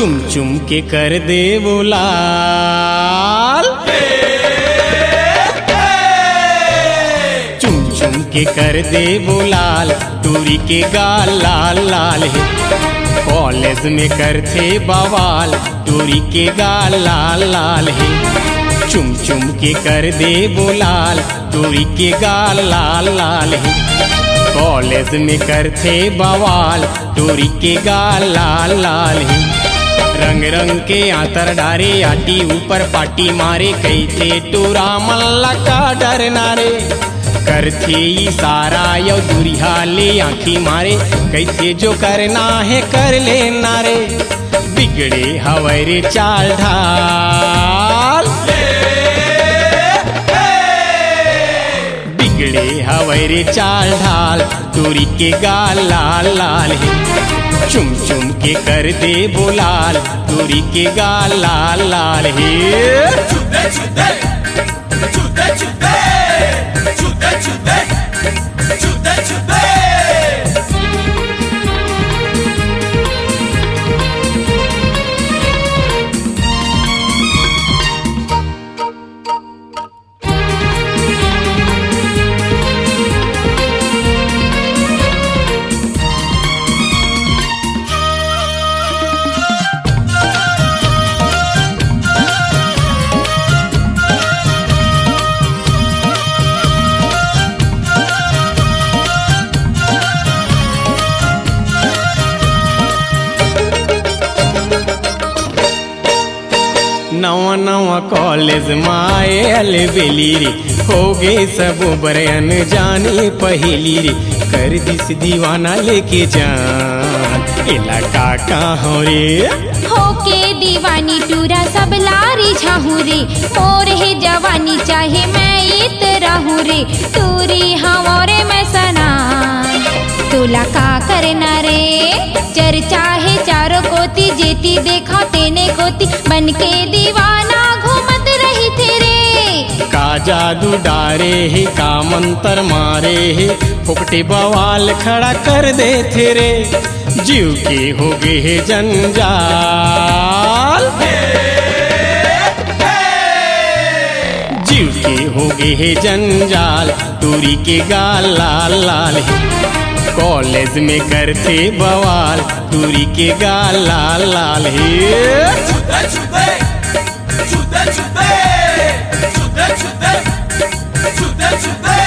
चुम चुम के कर दे वो लाल, चुम चुम के कर दे वो लाल, टूरी के गाल लाल लाल है। कॉलेज में करते बवाल, टूरी के गाल लाल लाल है। चुम चुम के कर दे वो लाल, टूरी के गाल लाल लाल है। कॉलेज में करते बवाल, टूरी के गाल लाल लाल है। रंग रंग के आतर डारे, आटी ऊपर पाटी मारे, कहते टूरा मल्ला का डर नारे। करते इशारा यो दूरिया ले आँखी मारे, कहते जो करना है कर लेना रे। बिगड़े हवरे चाल ढाल, बिगड़े हवरे चाल ढाल, टूरी के गाल लाल लाल है। चुम चुम के कर दे बोलाल, टूरी के गाल लाल लाल है। चुदे चुदे चुदे चुदे चुदे चुदे चुदे चुदे। नवा नवा कॉलेज माए अलबेली रे, हो गए सब बरन जाने पहेली रे। कर दिस दीवाना लेके जान, इलाका कहाँ रे। होके दीवानी टूरा सब लारी झाहू रे। और है जवानी चाहे मैं इतरा हूँ रे। टूरी हमारे मैं सना, तोला का करना रे। चर्चा है चारों कोती, जेती देखा तेने कोती, बन के दीवाना घूमत रही तेरे। का जादू डारे है, का मंतर मारे है, फुकटे बवाल खड़ा कर दे तेरे। जीव के हो गए है जंजाल, जीव के हो गए है जंजाल, टूरी के गाल लाल लाल है। कॉलेज में करते बवाल, टूरी के गाल लाल लाल है। चुदे चुदे चुदे चुदे चुदे चुदे चुदे चुदे।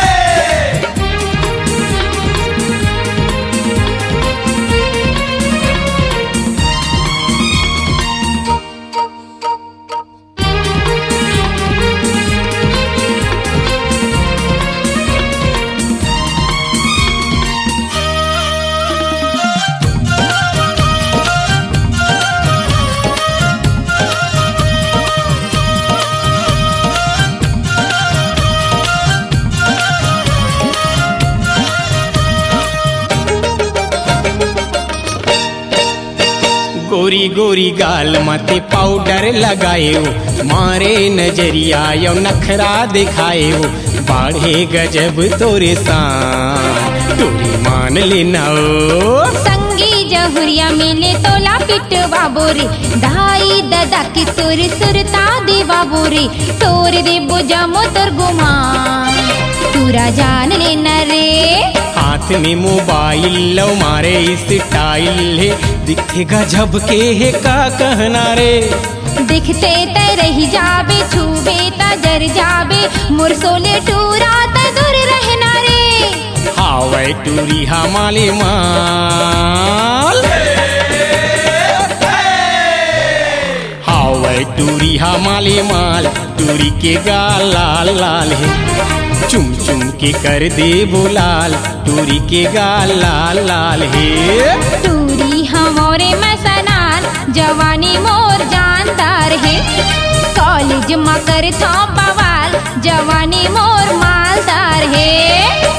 गोरी गोरी गाल माथे पाउडर लगाए हो, मारे नजरिया यो नखरा दिखाए हो। बाढ़े गजब तोरे सान, टूरी मान लेना ओ। संगी जहुरिया मिले तोला पिटवा बोरे। दाई दादा की सुर सुरता देवा बोरे। तोर दे बुझामो तोर गुमान, तूरा जान लेना रे। हाथ में मोबाइल लो मारे स्टाइल है, दिखेगा झपके है का कहना रे। दिखते ते रही जाबे, छूबे ता जर जाबे, मुरसोले टूरा ता दूर रहना रे। हावे टूरी हमाले माल, हावे टूरी हमाले माल, टूरी के गाल लाल लाल है। चुम चुम के कर दे बोलाल, टूरी के गाल लाल लाल है। टूरी हमारे मसनान, जवानी मोर जानदार है। कॉलेज में कर था बवाल, जवानी मोर मालदार है।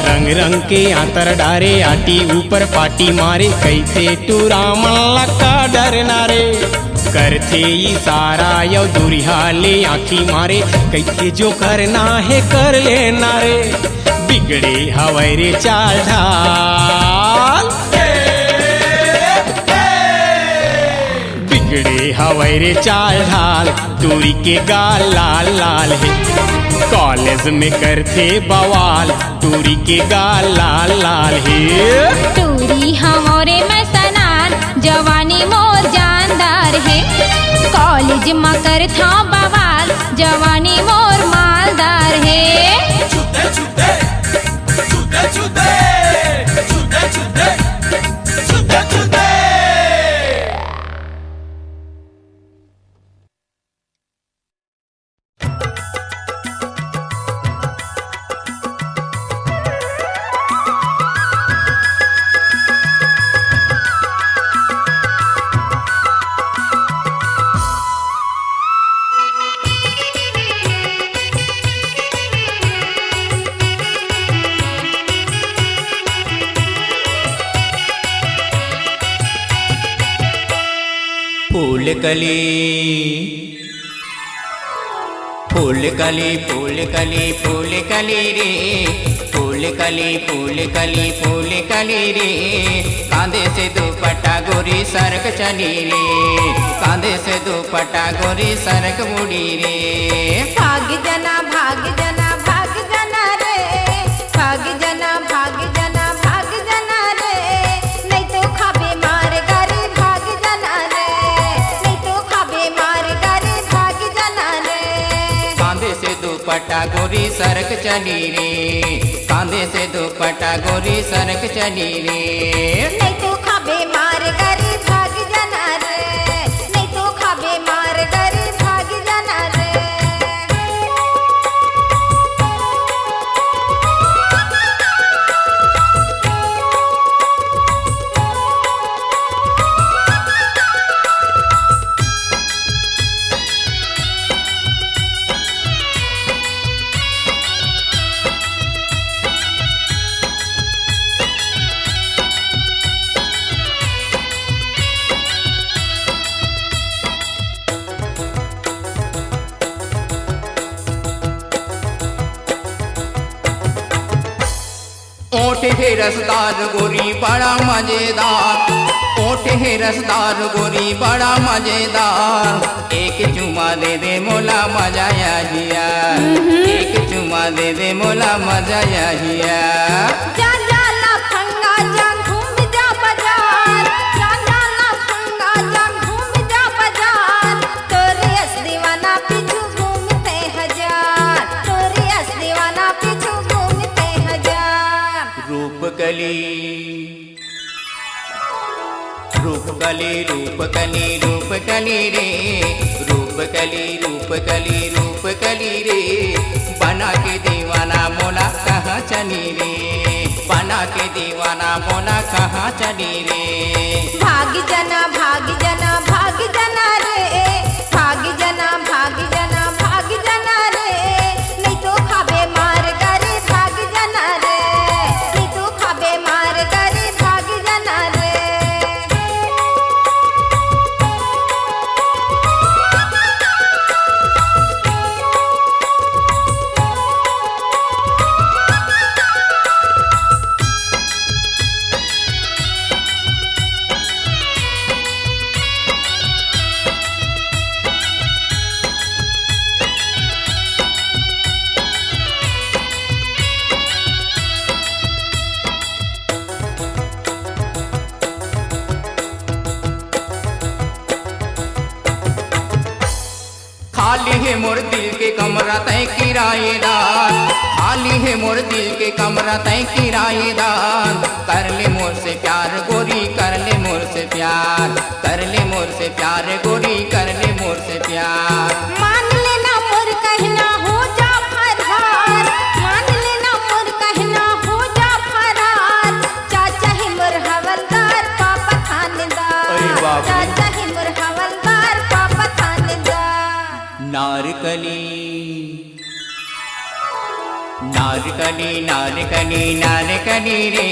रंग रंग के आतर डारे, आटी ऊपर पाटी मारे, कैसे टूरा मल्ला का डर नारे। करते इशारा यो दूरिया ले आँखी मारे, कैसे जो करना है कर लेना रे। बिगड़े हवरे चाल ढाल, बिगड़े हवै रे चाल ढाल टूरी के गाल लाल लाल है। कॉलेज में करते बवाल टूरी के गाल लाल लाल है। टूरी हमारे में सनान जवानी मोर जानदार है। कॉलेज में करता बवाल जवानी मोर मालदार है। छुदे छुदे छुदे छुदे छुदे छुदे छुदे छुदे। फूल कली फूल कली फूल कली फूल कली रे फूल कली फूल कली फूल कली रे। कांधे से दुपट्टा गोरी सरक चली रे कांधे से दुपट्टा गोरी सरक मुड़ी रे। भाग जना भाग जना भाग जना रे भाग जना भाग जना भाग जना रे नहीं तो खाबे मार गारे भाग जना रे नहीं तो खाबे मार गारे भाग जना रे। कांधे से दुपट्टा गोरी सरक चली रे कांधे से दुपट्टा गोरी सरक चली रे। नहीं तो खाबे मार गारे भाग जना रे नहीं तो खाबे मार गारे भाग जना रे। ओठ है रसदार गोरी बड़ा मजेदार ओठ है रसदार गोरी बड़ा मजेदार। एक चुमा दे दे मोला मजा आ जिया एक चुमा दे दे मोला मजा आ जिया। जा जा लफंगा जा घूम जा बाजार जा जा लफंगा जा घूम जा बाजार। तोरे अस दीवाना पीछू घूमते हजार तोरे अस दीवाना पीछू घूमते हजार। रूप कली रूप कली रूप कली रूप कली रे रूप कली रूप कली रूप कली रे। बना के दीवाना मोला कहाँ चली रे बना के दीवाना मोला कहाँ चली रे। भाग जना भाग जना भाग जना रे भाग जना भाग जना भाग जना रे नहीं तो खाबे मार गारे भाग जना रे नहीं तो खाबे मार गारे भाग जना रे। खाली है मोर दिल के कमरा तय किराएदार खाली है मोर दिल के कमरा तय किराएदार। कर ले मोर से प्यार गोरी कर ले मोर से प्यार कर ले मोर से प्यार गोरी कर ले मोर से प्यार। मान लेना मोर कहना हो जा फरार मान लेना मोर कहना हो जा फरार। चाचा है मोर हवलदार पापा थानेदार अरे बाप रे। चाचा है मोर हवलदार पापा थानेदार। नारकली नारकली नारकली नारकली रे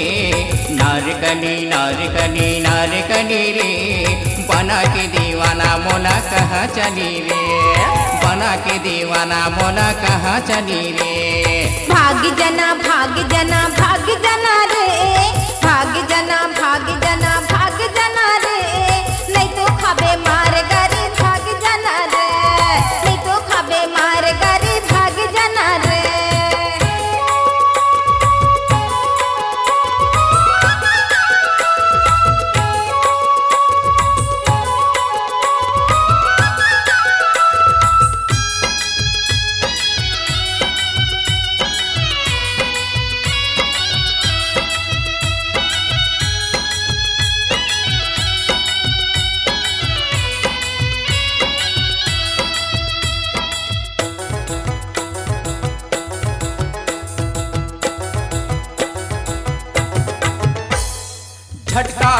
नारकली नारकली नारकली रे। बना के दीवाना मोला कहाँ चली रे बना के दीवाना मोला कहाँ चली रे। भाग जना भाग जना भाग जना रे भाग जना भाग जना भाग जना रे नहीं तो खाबे मार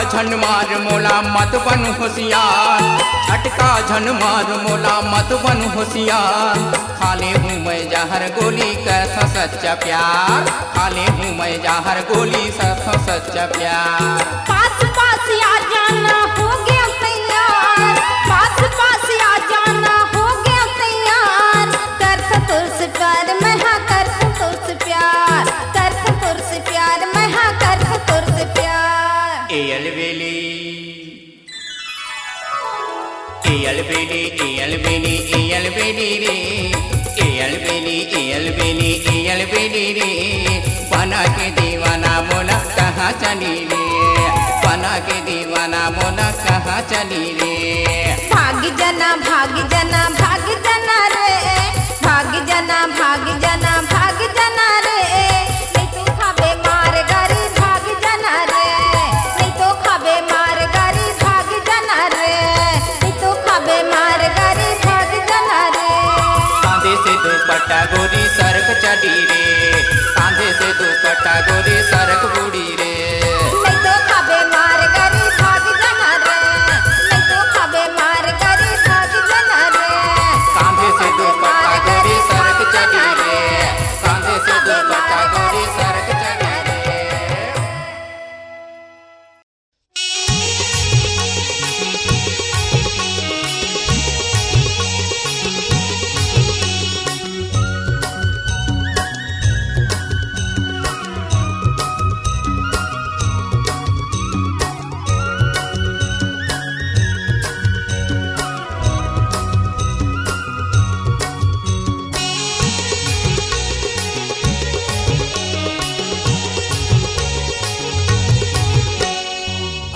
झन मार मोला मत बन होशियार, झटका झन मार मोला मत बन होशियार। खाले हूँ मैं जहर गोली कैसा सच्चा प्यार, खाले हूँ मैं जहर गोली कैसा सच्चा प्यार। पास पास आ जाना हो गया तैयार, पास पास आ जाना हो गया तैयार। करता तुझसे प्यार मैं हाँ करता तुझसे प्यार, करता तुझसे प्यार मैं हाँ करता तुझसे प्यार। एयल बेली एयल बेली एयल बेली एयल बेली रे, एयल बेली एयल बेली एयल बेली रे। बना के दीवाना मोना कहाँ चली रे, बना के दीवाना मोना कहाँ चली रे। भाग जना भाग जना भाग जना रे, भाग जना भाग जना भाग जना रे। नहीं तो खाबे मार गारी भाग जना रे, नहीं तो खाबे मार गारी भाग जना रे, नहीं तो खाबे मार गारी भाग जना रे। कांधे से दुपट्टा गोरी सरक चढ़ी रे, कांधे से दुपट्टा गोरी सरक बूढ़ी रे। नहीं तो खाबे मार गारी भाग जना रे, नहीं तो खाबे मार गारी भाग जना रे। कांधे से दुपट्टा गोरी सरक चढ़ी रे, कांधे से दुपट्टा गोरी सरक चढ़ी रे।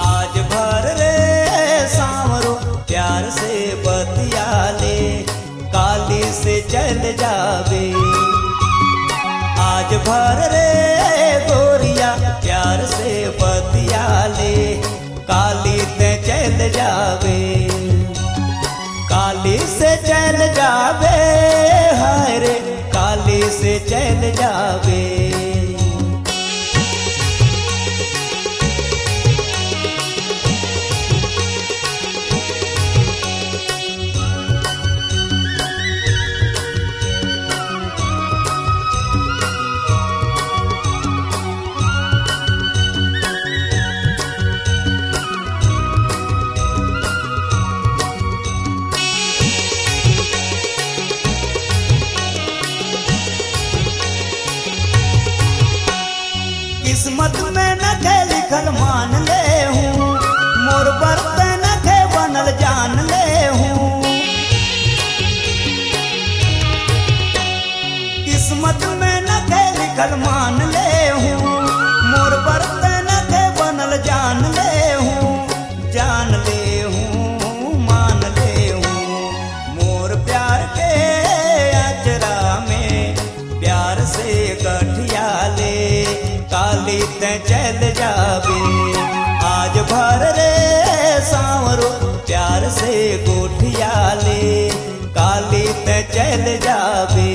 आज भर रे सांवरो प्यार से बतिया ले, काली से चल जावे। आज भर रे गोरिया प्यार से बतिया ले, काली ते चल जावे, काली से चल जावे। हाय रे काली से चल जावे। किस्मत में न खे लिखल मान ले हूँ, मोर बर्त न खे बनल जान ले हूँ। किस्मत में न खे लिखल मान ले हूँ, मोर बर्त न खे बनल जान ले हूँ। जान ले हूँ मान ले हूँ, मोर प्यार के अजरा में प्यार से गठिया ले, काली ते चल जावे। आज भर रे सांवरो प्यार से गोठिया ले, काली ते चल जावे।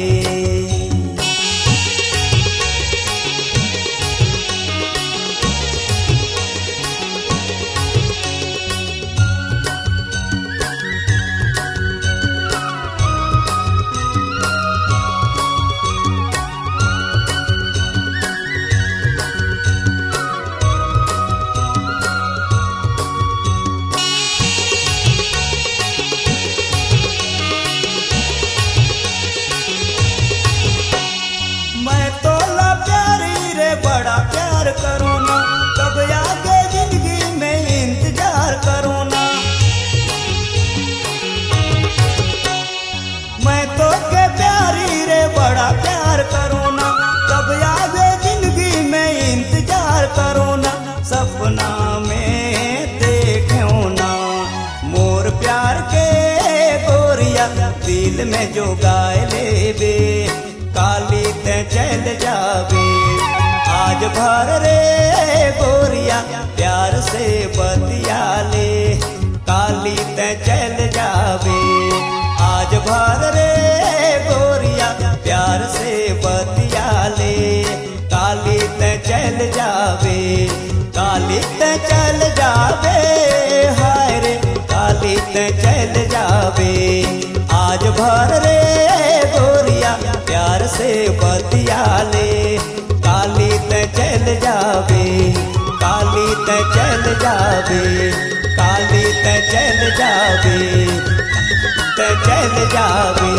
मैं तो ला प्यारी रे बड़ा प्यार करो ना, कब आगे जिंदगी में इंतजार करो ना। मैं तो के प्यारी रे बड़ा प्यार करो ना, कब आगे जिंदगी में इंतजार करो ना। सपना में देखो ना मोर प्यार के गोरिया, दिल में जो गाय ले बे, काली ते चल जावे। आज भर रे गोरिया प्यार से बतिया ले, काली ते चल जावे। आज भर रे गोरिया प्यार से बतिया ले, काली ते चल जावे, काली ते चल जावे। जाबे। आज भर रे गोरिया प्यार से बतिया ले, काली ते चल जाबे, काली ते चल जाबे, काली ते चल जाबे, ते चल जाबे।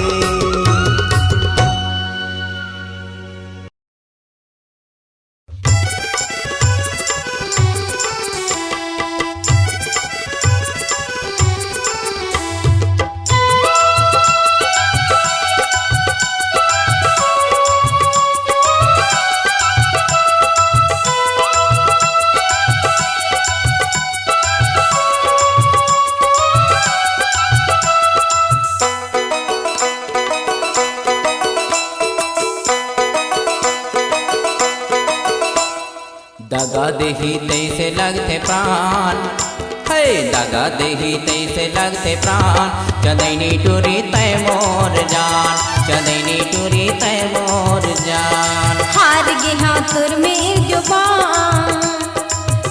दगा देही तैसे लगते प्राण, है दगा देही तैसे लगते प्राण। चंदैनी टूरी तय मोर जान, चंदैनी टूरी तय मोर जान। हार गे हाँ तुर मेर जुबान,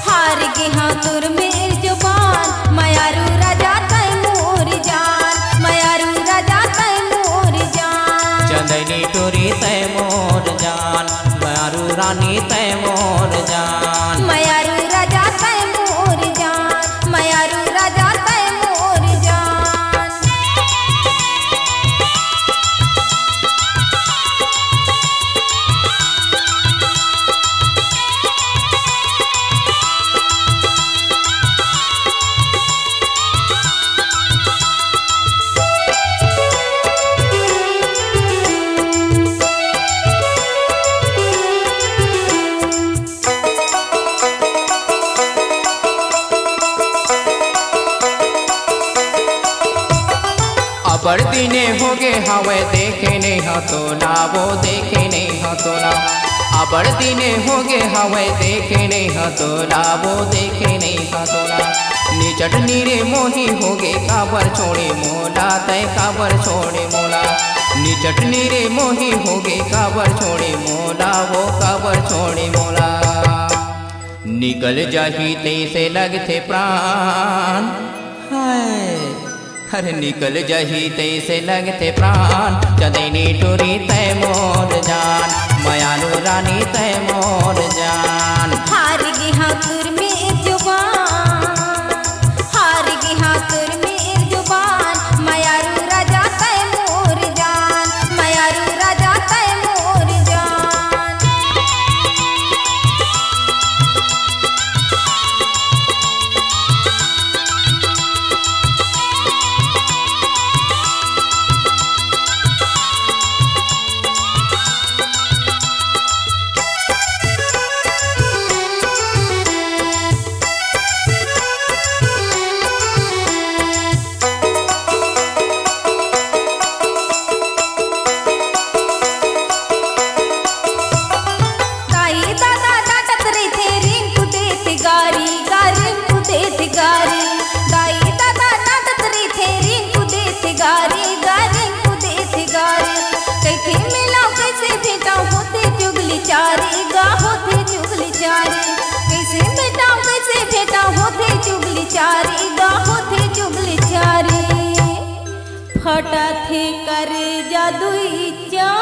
हार गे हाँ तुर मेर जुबान। मयारू राजा तय मोर जान, मयारू राजा तय मोर जान। चंदैनी टूरी तय मोर जान, मारू रानी तय मोर जान। मयारू राजा तय मोर जान, मयारू राजा तय मोर जान। अबर दिने होगे हवे देखे नहीं हतोला, वो देखे नहीं हतोला। अबर दिने होगे हवे देखे नहीं हतोला, वो देखे नहीं हतोला। निचट नीरे मोही होगे काबर छोड़े मोला, तय काबर छोड़े मोला। निचट नीरे मोही होगे काबर छोड़े मोला, वो काबर छोड़े मोला। निकल जाही तैसे लगते प्राण, हाय हर निकल जाही तैसे लगते प्राण। चंदैनी टूरी तय मोर जान, मयारू रानी तय मोर जान। हार गे हाँ तुर मेर जुबान, हार गे हाँ तुर मेर जुबान। मयारू राजा तय मोर जान, मयारू राजा तय मोर जान। चारी गाहो थे चुगली चारी फटा थे करे जादुई चान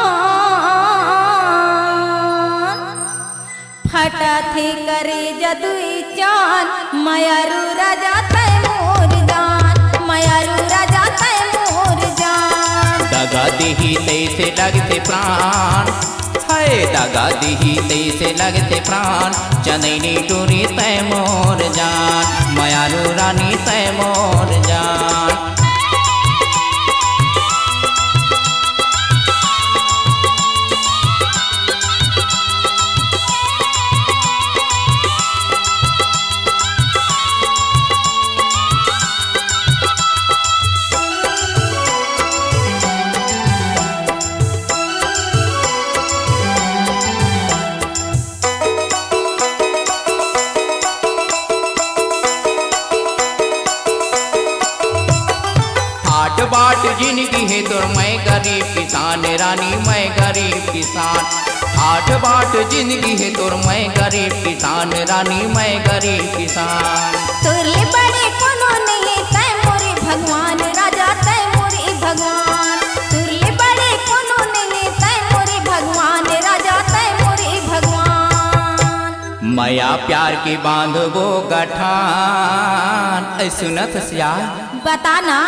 फटा थे करे जादुई चान मयारू राजा तय मोर जान मयारू राजा तय मोर जान दगा देही तैसे लगते प्राण हाय दगा देही तैसे लगते प्राण चंदैनी टूरी तय मोर जान मयारू रानी तय मोर जान बाट जिंदगी है तोर मैं गरीब किसान रानी मैं गरीब किसान आठ बाट जिंदगी है तोर मैं गरीब किसान रानी मैं गरीब किसान तोरले बड़े कोनो नहीं तय मोरे भगवान राजा तय भगवान तुरले बड़े कोनो नहीं तय मोरे भगवान राजा तय मोरे भगवान। माया प्यार की बांधबो गठान ऐ सुनत सियार बताना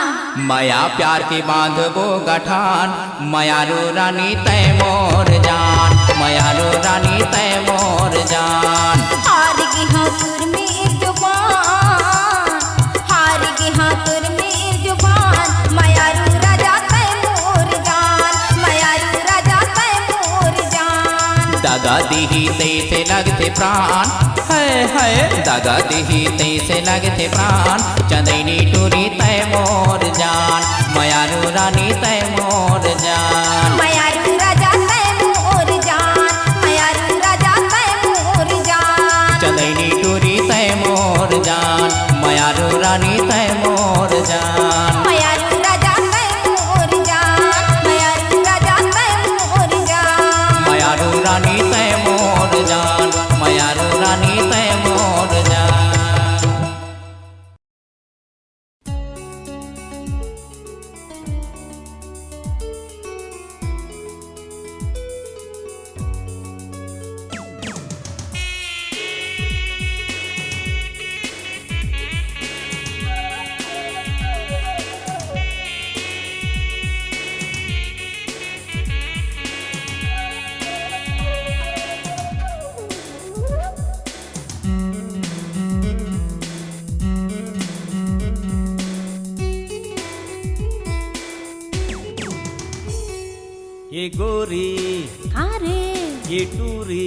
माया प्यार की बांधबो गठान मायारो रानी तय मोर जान मायारो रानी तय मोर जान। हार के हाथुर में एक जुबान हार के हाथुर में एक जुबान मायारू राजा तय मोर जान मायारू राजा तय मोर जान। दागा दीही तैसे लगते प्राण है दागा दीही तैसे लगते प्राण चंदैनी टूरी तय मोर जान मायारू रानी तय मोर जान। मायारू राजा तय मोर जान मायारू राजा तय मोर जान। चंदैनी टूरी तय मोर जान मायारू रानी तय मोर जान। मायारू राजा तय मोर जान मायारू राजा तय मोर जान। मायारू रानी तय मोर जान मायारू रानी तय मोर जान। ये गोरी कारे ये टूरी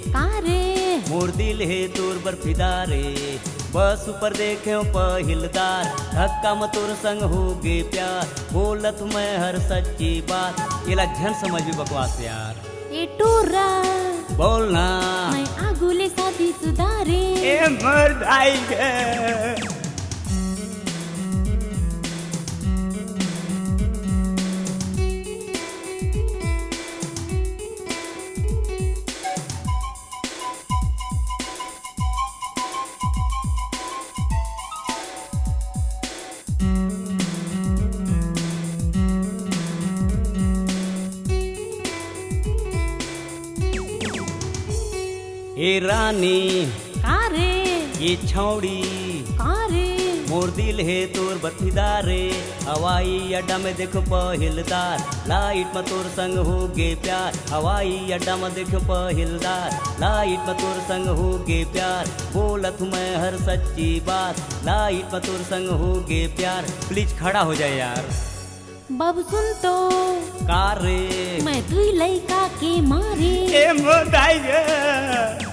कारे मोर दिल है तोर बर फिदा रे बस ऊपर देखे पहिलदार धक्का में तोर संग हो गे प्यार बोलत मैं हर सच्ची बात ये झन समझ भी बकवास यार। ए टूरा बोलना मैं आगुले शादी सुधारे ए मर भाई गे। ए रानी कारे ये छौड़ी कारे मोर दिल है तोर बथिदारे हवाई अड्डा में देखो पहिलदार लाइट में तोर संग हो गे प्यार हवाई अड्डा में देखो पहिलदार लाइट में तोर संग हो गे प्यार बोलत मैं हर सच्ची बात लाइट में तोर संग हो गे प्यार प्लीज खड़ा हो जाए यार। बाबू सुन तो कार रे मैं दुई लइका के मारे ए मोर भाई गे।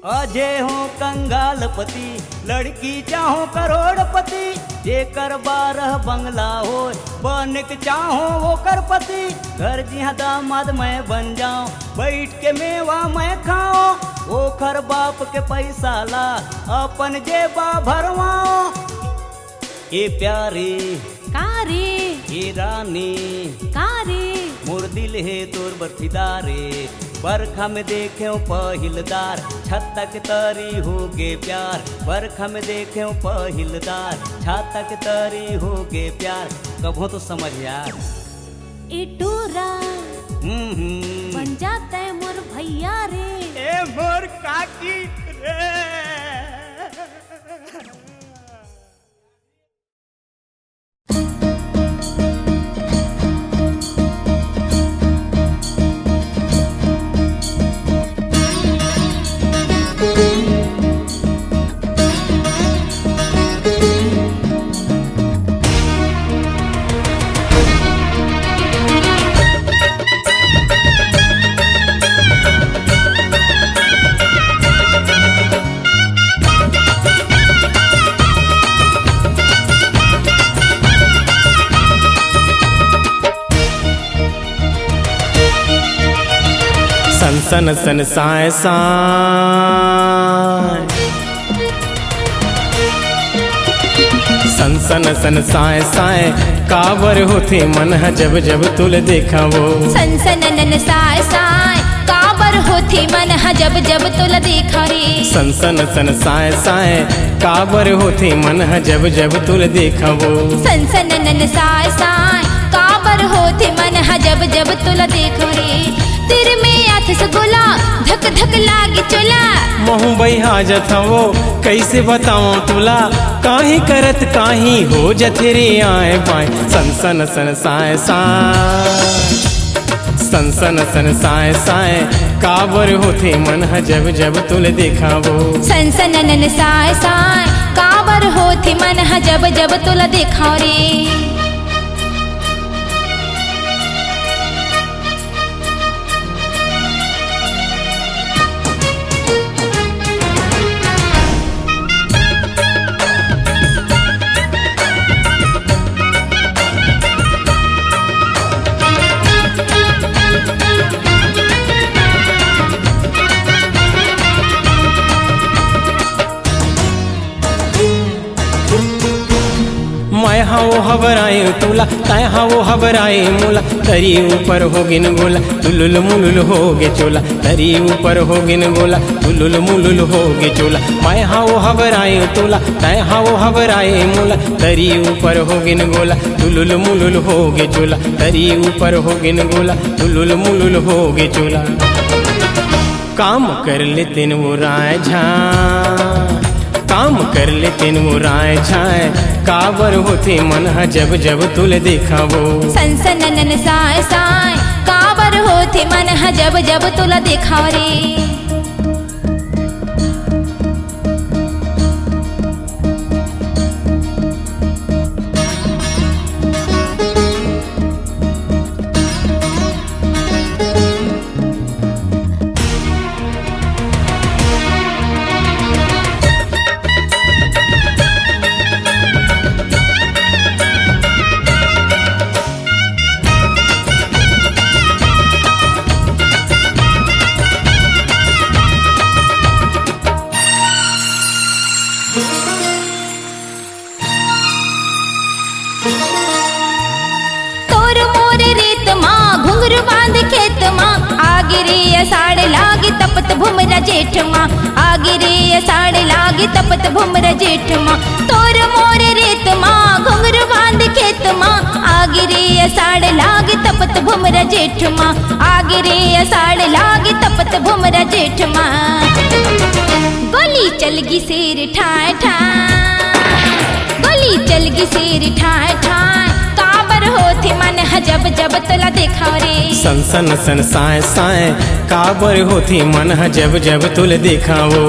अजय हो कंगालपति लड़की चाहो करोड़पति जेकर 12 बंगला हो बन के चाहो वो करपति घर जिहा दामाद मैं बन जाऊं बैठ के मेवा मैं खाओ ओखर बाप के पैसा ला अपन जेबा भरवाओ। ए प्यारे कारे ए रानी कारे मोर दिल है तोर बरफिदारे बरखा में देखे पहिलदार छतक तरी हो गे प्यार बरखा में देखे पहिलदार छतक तरी हो गे प्यार कभो तो समझ यार। ए टूरा बन जाता है मोर भैया रे ए मोर काकी रे। सन सन साय साय सन सन सन साय साय काबर होते मन है जब जब तुल देखा वो सनसननन साय साय काबर होती मन हा जब जब तुला देखा रे सन सन सन साय साय काबर होते मन है जब जब तुल देखा वो सनसननन साय साय काबर होती मन हा जब जब तुला देखो रे तिर में आथ सगोला धक धक लागी चोला महू बहा जथा वो कैसे बताऊं तुला काहे करत काहे हो जथे रे आए बाए सन सन सन साय साय सन सन सन साय साय काबर होते मन है जब जब तुल देखा वो सनसननन साय साय काबर होती मन हा जब जब तुला देखा रे मैं हाँ वो हबराए तुला तय हाँ वो हबराए मोला तरी ऊपर हो गिन गोला तुलुल मुलुल हो गे चोला तरी ऊपर हो गिन गोला तुलुल मुलुल हो गे चोला मैं हाँ वो हबराए तुला तय हाँ वो हबराए मोला तरी ऊपर हो गिन गोला तुलुल मुलुल हो गे चोला तरी ऊपर हो गिन गोला तुलुल मुलुल हो गे चोला काम कर ले तीन वो राय झा काम कर ले तीन वो राय छाए काबर होते मन है जब जब तुल देखा वो सनसननन साय साय काबर होती मन हा जब जब तुला देखा रे तोर मोर रेत माँ घुंघरू बांध खेत माँ आगे रे असाड़ लागी तपत भुमरा जेठ माँ आगे रे असाड़ लागी तपत भुमरा जेठ माँ तोर मोर रेत माँ घुंघरू बांध खेत माँ आगे रे असाड़ लागी तपत भुमरा जेठ माँ आगे रे असाड़ लागी तपत भुमरा जेठ माँ गोली चलगी शेर ठाय ठाय गोली चलगी शेर ठाय ठाय काबर होती मन है जब जब तुला देखा रे सन सन सन साय साय काबर होती मन है जब जब तुल देखा वो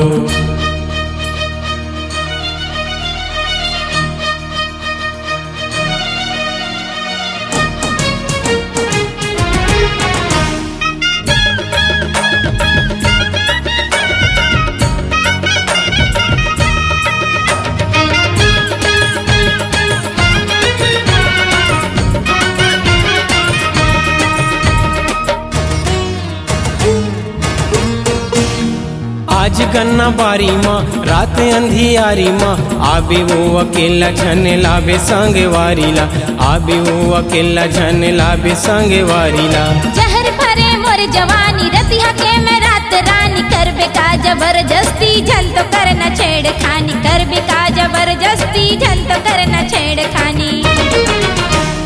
आज गन्ना बारी माँ रात अंधियारी माँ आबे वो अकेला झन लाबे संग वारीला आबे वो अकेला झन लाबे संग वारीला जहर भरे मोर जवानी रतिहा के मैं रात रानी करबे का जबरदस्ती झल तो करना छेड़खानी करबे का जबरदस्ती झल तो करना छेड़खानी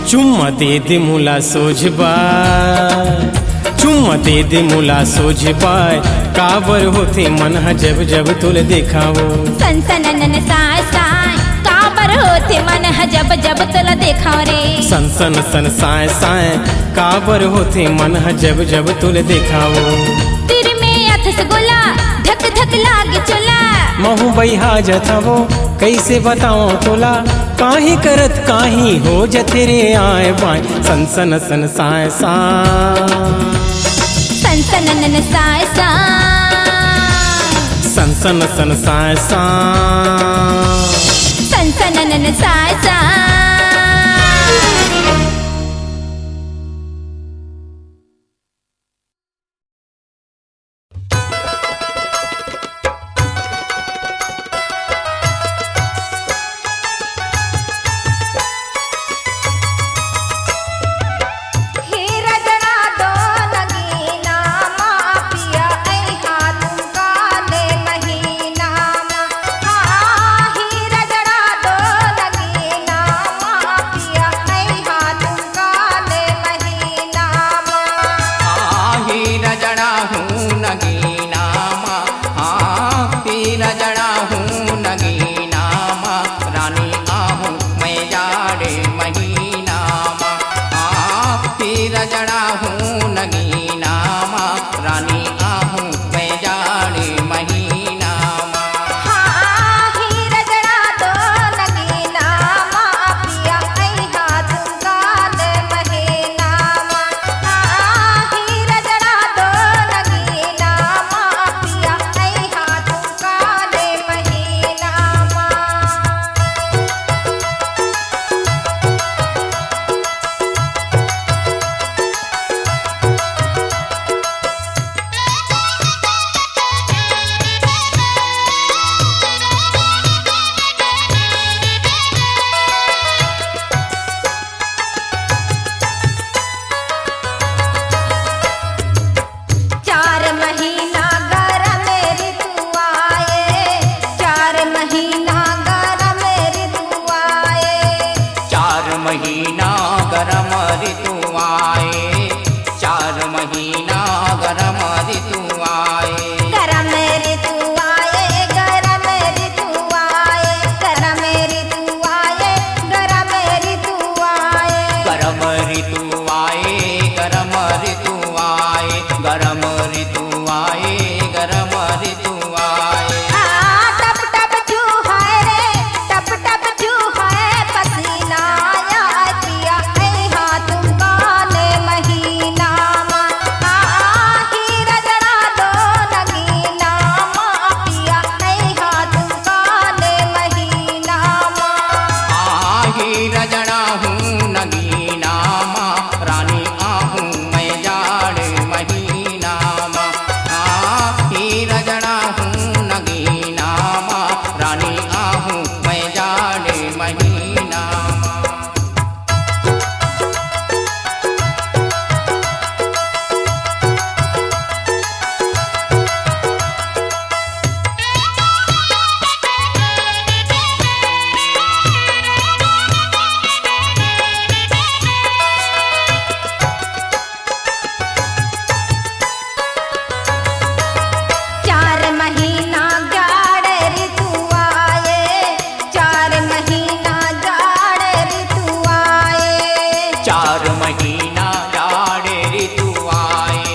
चुम्मा दे दे मुला सोझ बाय चुम्मा दे दे मुला सोझ बाय काबर होते मन है जब जब तुल देखा वो सनसननन साय साय काबर होते मन है जब जब तुला देखा रे सन सन सन साय साय काबर होते मन है जब जब तुल देखा वो तिर में अथस गोला धक धक लागे चोला महू बहा जथा वो कैसे बताऊं तोला काहे करत काहे हो जथे रे आए बाय सन सन सन साय साय सनसननन साय साय सन सन सन साय साय सनसननन साय साय ऋतु आए। टप टप चूहा रे टप टप चूहा पसीना या पिया ऐहा तुम गाने महीना ही रजड़ा दो नगीना पिया ऐहा तुम गाने महीना ही रजड़ा हूँ नगीना माँ रानी आहूँ मैं जाड़ महीना माँ। ही रजड़ा हूँ नगीना माँ रानी आहूँ मैं जाड़ महीना माँ। चार महीना जाड़ ऋतु आए 4 महीना जाड़ ऋतु आए। 4 महीना जाड़ ऋतु आए।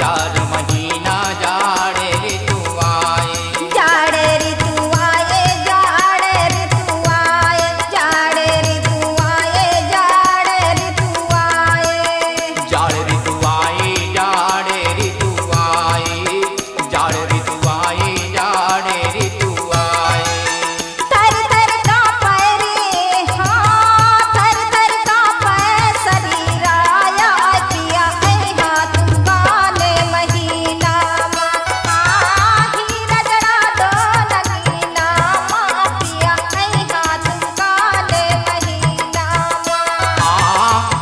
4 महीना जाड़ ऋतु आए। जाड़ ऋतु आए जाड़ ऋतु आए जाड़ ऋतु आए जाड़ ऋतु आए। जाड़ ऋतु आए जाड़ ऋतु आए। जाड़ ऋतु आए जाड़ ऋतु आए। थर थर कांपे रे हाँ थर थर कांपे शरीरा या पिया ऐहा तुम गाने महीना ही रजड़ा दो नगीना पिया ऐहा तुम गाने महीना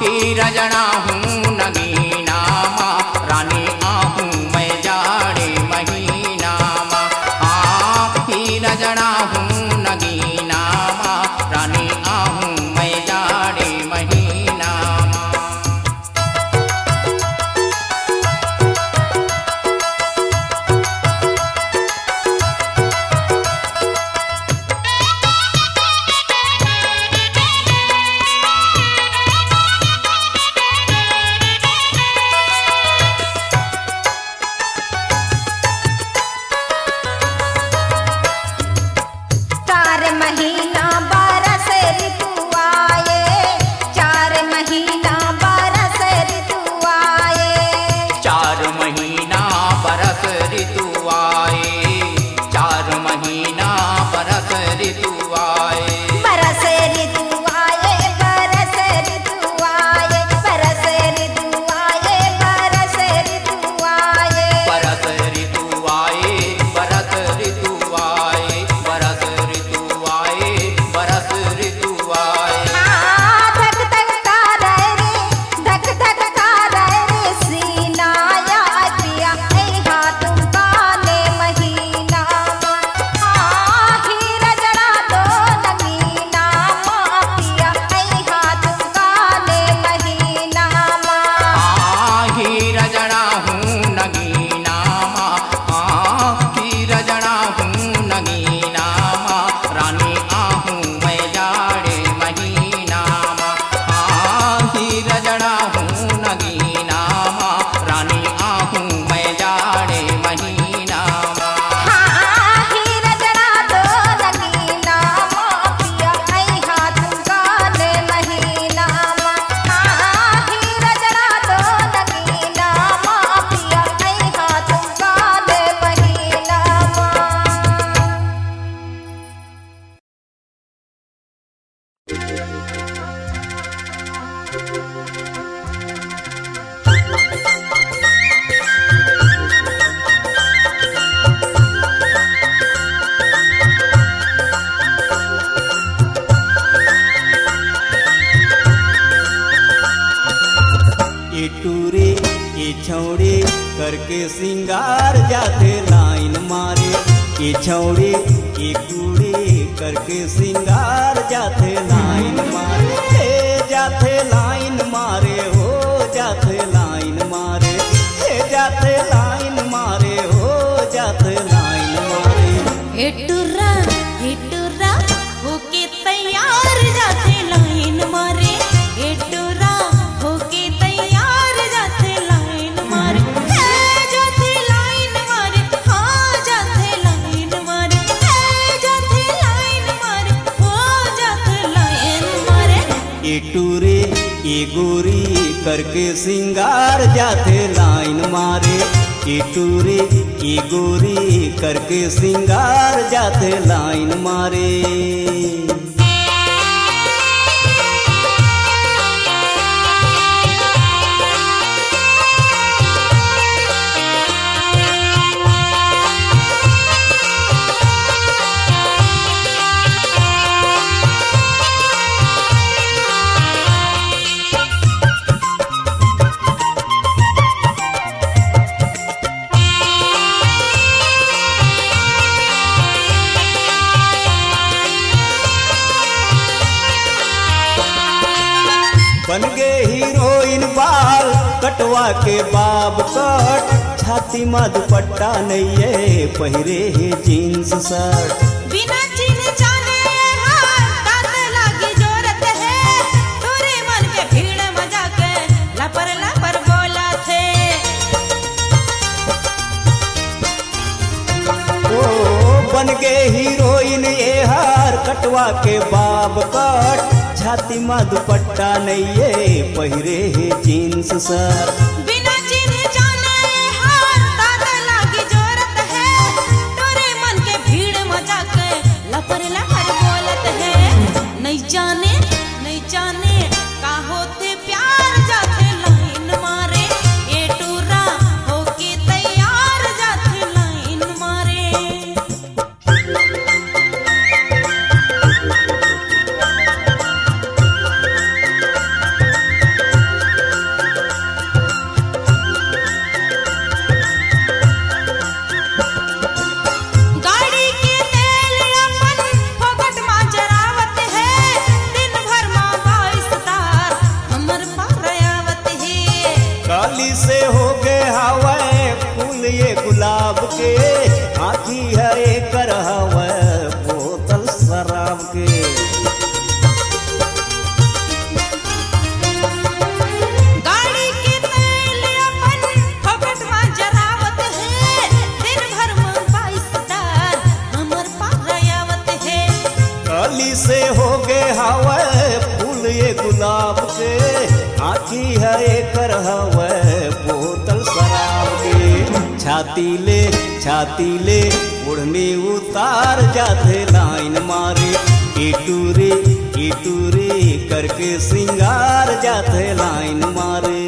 ही रजड़ा हूँ नगीना माँ रानी आहूँ मैं जाड़े महीना माँ। ही रजड़ा हूँ नगीना माँ रानी आहूँ मैं जाड़े महीना माँ। चार महीना बरस ऋतु आए 4 महीना बरस ऋतु आए। 4 महीना बरस ऋतु आए। 4 महीना बरस ऋतु आए। बरस ऋतु आए बरस ऋतु आए बरस ऋतु आए बरस ऋतु आए। बरस ऋतु आए बरस ऋतु आए। बरस ऋतु आए बरस ऋतु आए। धक धक का रे धक धक का रे सीना या पिया ऐहा तुम गाने महीना ही रजड़ा दो नगीना पिया ऐहा तुम गाने महीना ही रजड़ा हूँ नगीना माँ। ही रजड़ा हूँ नगीना माँ रानी आहूँ मैं जाड़े महीना माँ। ही रजड़ा हूँ नगीना माँ रानी आहूँ मैं जाड़े महीना माँ। ही रजड़ा दो नगीना पिया ऐहा तुम गाने महीना ही रजड़ा दो नगीना पिया ऐहा तुम गाने महीना ये टूरे ये छौड़े करके सिंगार जाते लाइन मारे। ये छौड़े ये कूड़े करके सिंगार जाते लाइन मारे। हे जाते लाइन मारे हो जाते लाइन मारे। हे जाते लाइन मारे हो जाते लाइन मारे। हेटुरा होके तैयार जाते लाइन मारे। हेटुरा होके तैयार जाते लाइन मारे। हे जाते लाइन मारे हाँ ए टूरे ए गोरी करके सिंगार जाते लाइन मारे। ए टूरे ए गोरी करके सिंगार जाते लाइन मारे। बन गए हीरोइन बाल कटवा के बाब कट, छाती में दुपट्टा नहीं पहिरे है जींस शर्ट। बिना चिन्ह जाने हार दांत लागी जोरत है, तोरे मन के भीड़ मजा के लपर लपर बोला थे। ओ बन गए हीरोइन ये हार कटवा के बाब कट, छाती में दुपट्टा नहीं पहिरे है जींस शर्ट। बिना चिन्ह जाने हार दांत लागी जोरत है, तोरे मन के भीड़ मजा के लपर लपर बोलत है। नहीं जाने का होते प्यार जाते लाइन मारे, ए टूरा होके तैयार जाते लाइन मारे। गाड़ी के तेल अपन फोकट में जरावत है, दिन भर में 22 तार हमर पार आवत है। काली से हो गए हवाए फूल ये गुलाब के, आखी है कर हवा बोतल शराब के। गाड़ी के तेल अपन फोकट में जरावत है, दिन भर में 22 तार हमर पार आवत है। काली से हो गए हवाए फूल ये गुलाब के, आखी है कर हवा बोतल शराब के। छाती ले उड़ने उतार जाते लाइन मारे, ए टूरे करके सिंगार जाते लाइन मारे।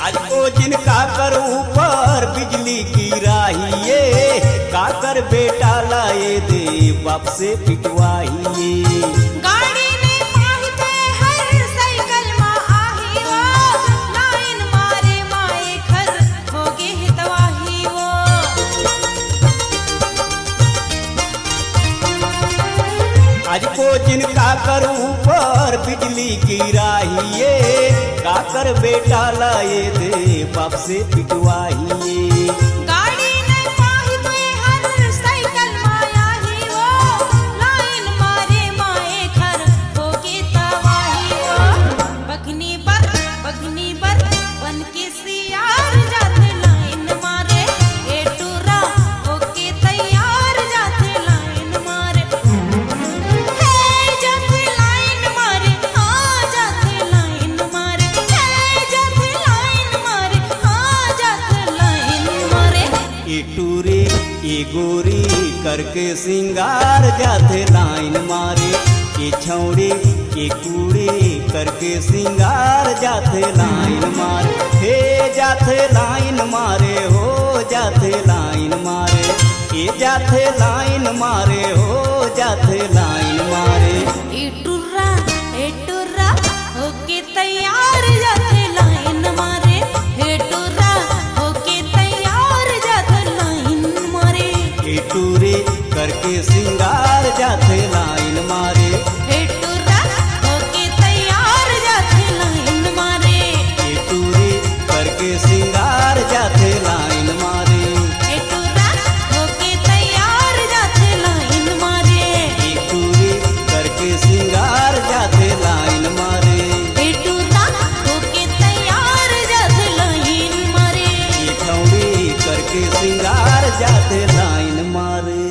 आज ओ जिनका कर ऊपर बिजली गिराइए, काकर बेटा लाए दे बाप से पिटवाइए। गाड़ी नहीं पाहिते हर साइकिल में आही वो, लाइन मारे माए घर होगे हितवाही वो। आज को जिनका कर ऊपर बिजली गिराइए, काकर बेटा लाए दे बाप से पिटवाइए। गाड़ी नहीं पाहिते हर साइकिल में आही वो, लाइन मारे माए घर होगे तवाही वो। बघनी बर बन के सियार जाते लाइन मारे, ए टूरा होके तैयार जाते लाइन मारे। हे जाते लाइन मारे, हाँ जाते लाइन मारे, हे जाते लाइन मारे, हाँ जाते लाइन मारे। ए टूरे ए गोरी करके सिंगार जाते लाइन मारे, ए छौड़े ए कूड़े करके सिंगार जाते लाइन मारे। हे जाते लाइन मारे हो जाते लाइन मारे, ए जाते लाइन मारे हो जाते लाइन मारे। ए टुर्रा होके तैयार जाते लाइन मारे, हे टुर्रा होके तैयार जाते लाइन मारे। ए टूरे करके सिंगार जाते लाइन मारे। जाते लाइन मारे।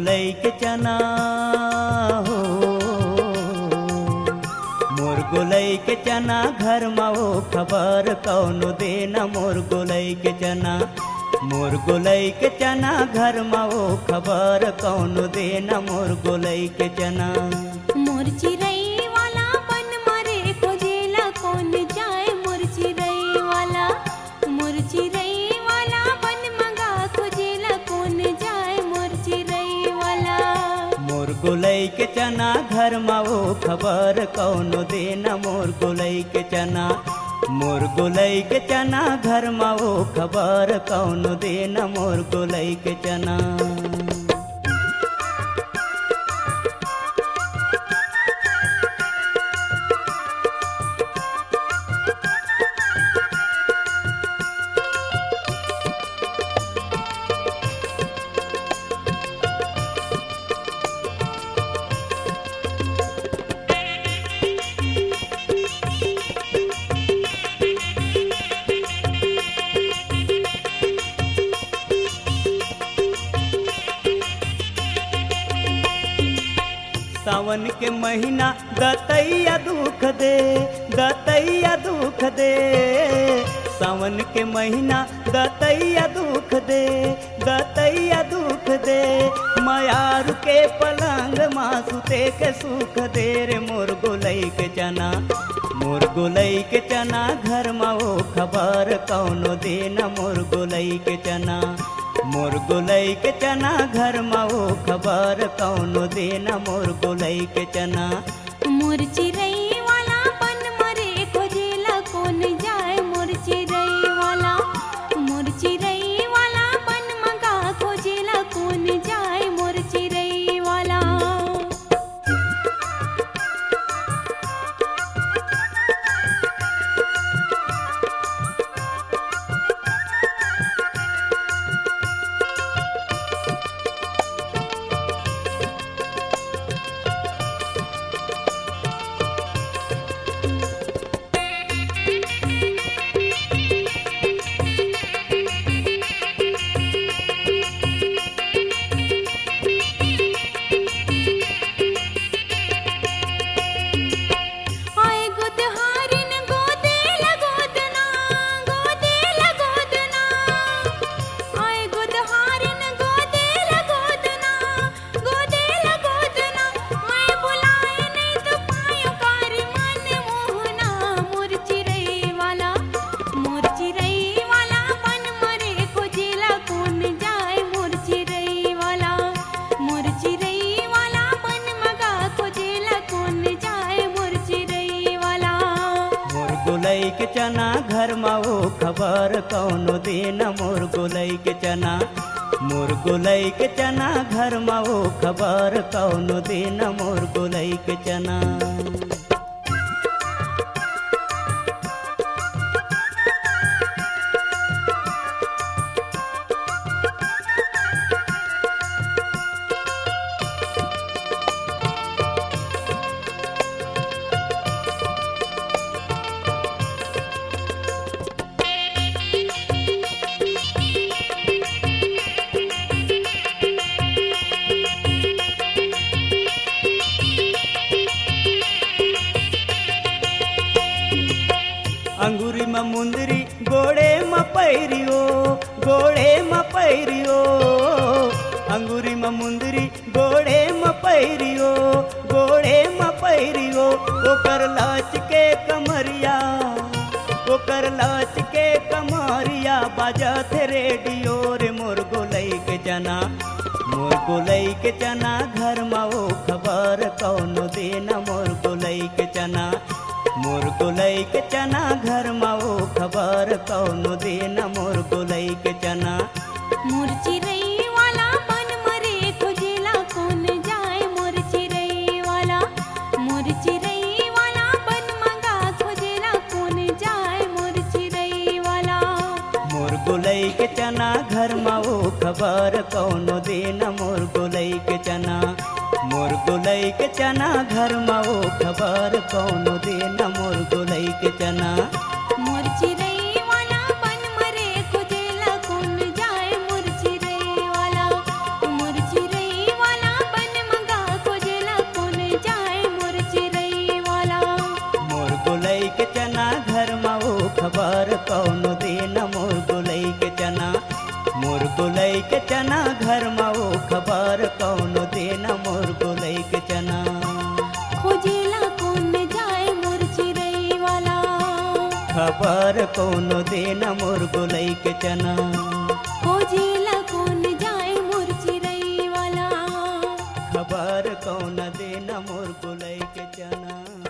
गोलई के चना हो, मोर गोलई के चना घर में वो खबर कौनो देना। मोर गोलई के चना, मोर गोलई के चना घर में वो खबर कौनो देना। मोर गोलई के चना मोर चिरई वाला बन मरे खोजेला कौन जाए। मोर चिरई वाला, मोर चिरई वाला बन मंगा खोजेला कौन जाए। मोर चिरई वाला, मोर गोलई के चना घर में वो खबर कौनो देना। मोर गोलई के चना, मोर गोलई के चना घर में वो खबर कौनो देना। मोर गोलई के चना सावन के महीना दतैया दुख दे, दतैया दुख दे। सावन के महीना दतैया दुख दे, दतैया दुख दे। मयार के पलंग मासुते के सुख दे रे। मोर गोलई के चना, मोर गोलई के चना घर में वो खबर कौनो देना। मोर गोलई के चना, मोर गोलई के चना घर में वो खबर कौनो देना। मोर गोलई के चना मोर चिरई वाला बन मरे खोजेला कौन जाए। मोर चिरई वाला, मोर चिरई वाला बन मंगा खोजेला कौन जाए। मोर चिरई वाला, गोलई के चना घर में वो खबर कौनो देना। मोर गोलई के चना, मोर गोलई के चना घर में वो खबर कौनो देना। मोर गोलई के चना अंगूरी में मुंदरी गोड़े में पैरियो, गोड़े में पैरियो। अंगूरी में मुंदरी गोड़े में पैरियो, गोड़े में पैरियो। ओकर लाच के कमरिया, ओकर लाच के कमरिया बाजत रेडियो रे। मोर गोलई के चना, मोर गोलई के चना घर में वो खबर कौनो देना। मोर गोलई के चना, मोर गोलई के चना घर में वो खबर कौनो देना। मोर गोलई के चना मोर चिरई वाला बन मरे खोजेला कौन जाए। मोर चिरई वाला, मोर चिरई वाला बन मंगा खोजेला कौन जाए। मोर चिरई वाला, मोर गोलई के चना घर में वो खबर कौनो देना। मोर गोलई के चना, मोर गोलई के चना घर में वो खबर कौनो देना। मोर गोलई के चना, मोर चिरई वाला बन मरे खोजेला कौन जाए। मोर चिरई वाला, मोर चिरई वाला कौनो दिन मोर गुलई के चना मोर गुलई के चना घर में वो खबर कौनो दिन मोर गुलई के चना खोजेला कौन जाए मोर चिरई वाला खबर कौनो दिन मोर गुलई के चना खोजेला कौन जाए मोर चिरई वाला खबर कौन दिन मोर गुलई के चना।